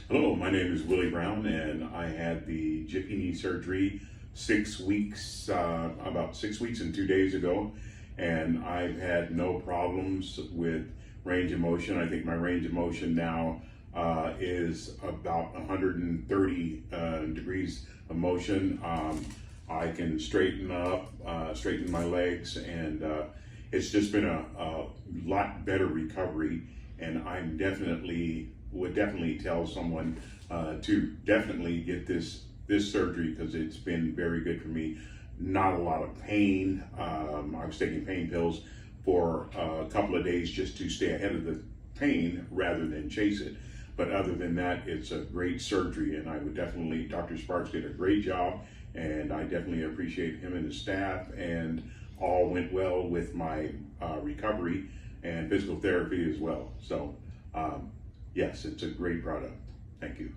Hello, my name is Willie Brown, and I had the Jiffy knee surgery about 6 weeks and 2 days ago, and I've had no problems with range of motion. I think my range of motion now is about 130 degrees of motion. I can straighten up, straighten my legs, and it's just been a lot better recovery. And would definitely tell someone to definitely get this surgery, because it's been very good for me. Not a lot of pain. I was taking pain pills for a couple of days just to stay ahead of the pain rather than chase it. But other than that, it's a great surgery, and I would definitely, Dr. Sparks did a great job, and I definitely appreciate him and his staff, and all went well with my recovery and physical therapy as well. So yes, it's a great product. Thank you.